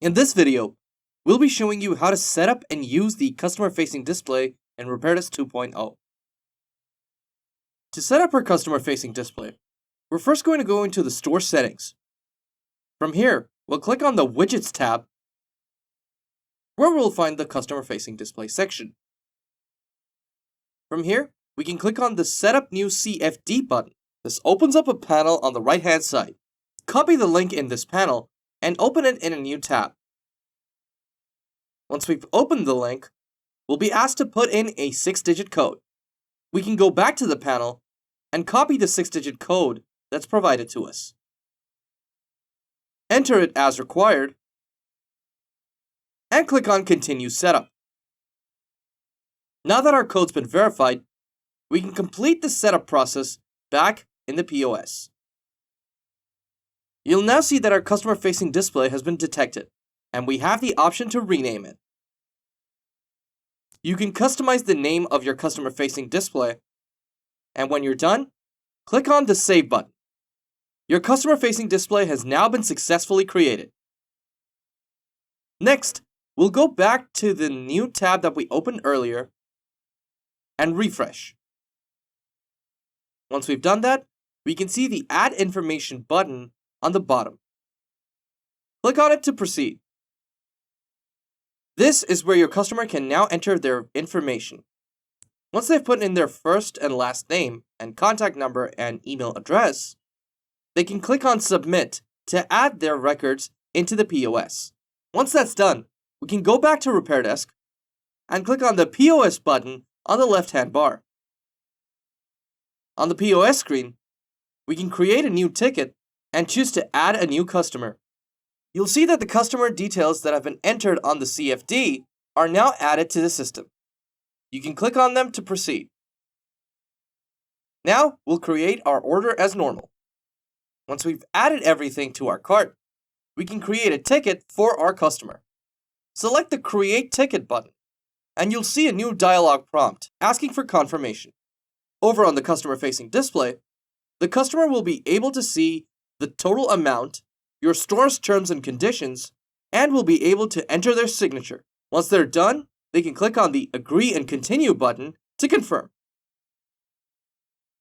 In this video, we'll be showing you how to set up and use the customer-facing display in RepairDesk 2.0. To set up our customer-facing display, we're first going to go into the store settings. From here, we'll click on the Widgets tab, where we'll find the customer-facing display section. From here, we can click on the Setup New CFD button. This opens up a panel on the right-hand side. Copy the link in this panel and open it in a new tab. Once we've opened the link, we'll be asked to put in a 6-digit code. We can go back to the panel and copy the 6-digit code that's provided to us. Enter it as required and click on Continue Setup. Now that our code's been verified, we can complete the setup process back in the POS. You'll now see that our customer-facing display has been detected, and we have the option to rename it. You can customize the name of your customer-facing display, and when you're done, click on the Save button. Your customer-facing display has now been successfully created. Next, we'll go back to the new tab that we opened earlier and refresh. Once we've done that, we can see the Add Information button on the bottom. Click on it to proceed. This is where your customer can now enter their information. Once they've put in their first and last name and contact number and email address, they can click on Submit to add their records into the POS. Once that's done, we can go back to RepairDesk and click on the POS button on the left-hand bar. On the POS screen, we can create a new ticket and choose to add a new customer. You'll see that the customer details that have been entered on the CFD are now added to the system. You can click on them to proceed. Now, we'll create our order as normal. Once we've added everything to our cart, we can create a ticket for our customer. Select the Create Ticket button, and you'll see a new dialog prompt asking for confirmation. Over on the customer-facing display, the customer will be able to see the total amount, your store's terms and conditions, and will be able to enter their signature. Once they're done, they can click on the Agree and Continue button to confirm.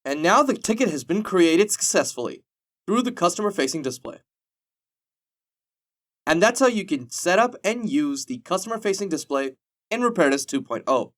And now the ticket has been created successfully through the customer-facing display. And that's how you can set up and use the customer-facing display in RepairDesk 2.0.